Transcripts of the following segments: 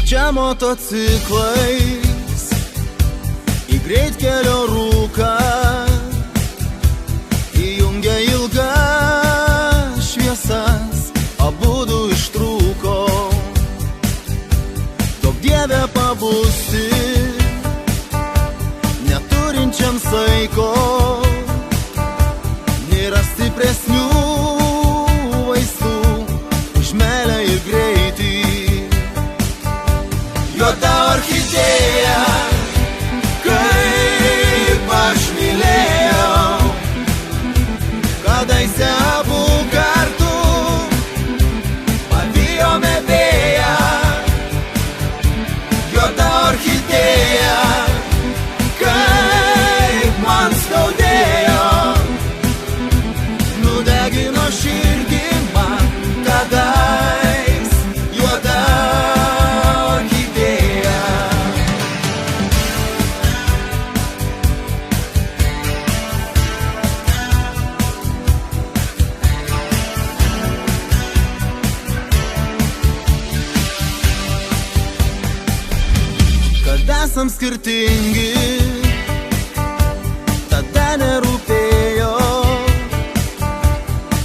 Čia motociklais į greitkelio rūką įjungia ilgas šviesas, abudu ištrūko. Duok Dieve pabusti neturinčiam saiko, nėra stipresnių vaistų už meilę ir greitį. Juoda orchidėja, kaip aš mylėjau, kadaise abu kartu pavijome vėją. Juoda orchidėja, kaip man skaudėjo, nudegino širdį man kadais. Juoda esam skirtingi, tada nerūpėjo.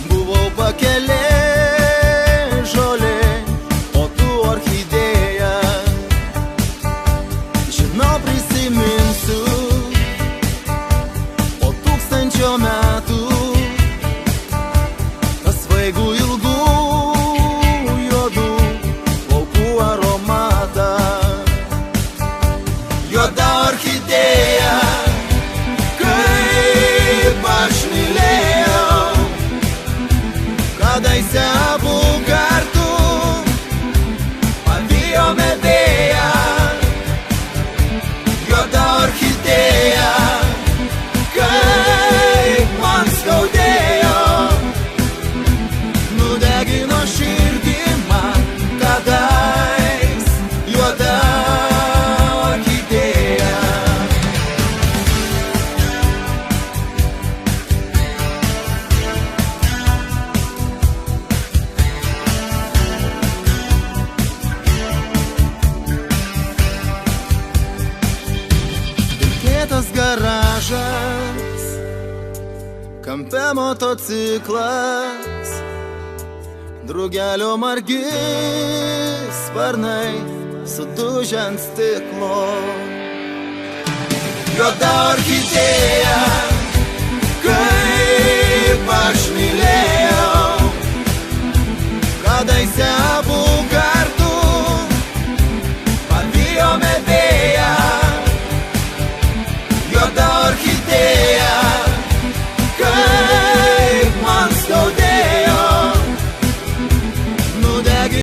Buvau pakelė žolė, o tu orchidėja. Žinau, prisiminsiu po 1000 metų tas svaigų ilgų juodų plaukų aromatą. Juoda orchidėja, kaip aš mylėjau, kadaise abu kartu pavijome vėją. Juoda orchidėja, kaip man skaudėjo, nudegino širdį man kadais. Juoda garažas, kampe motociklas, drugelio margi sparnai sudužę ant stiklo. Juoda orchidėja,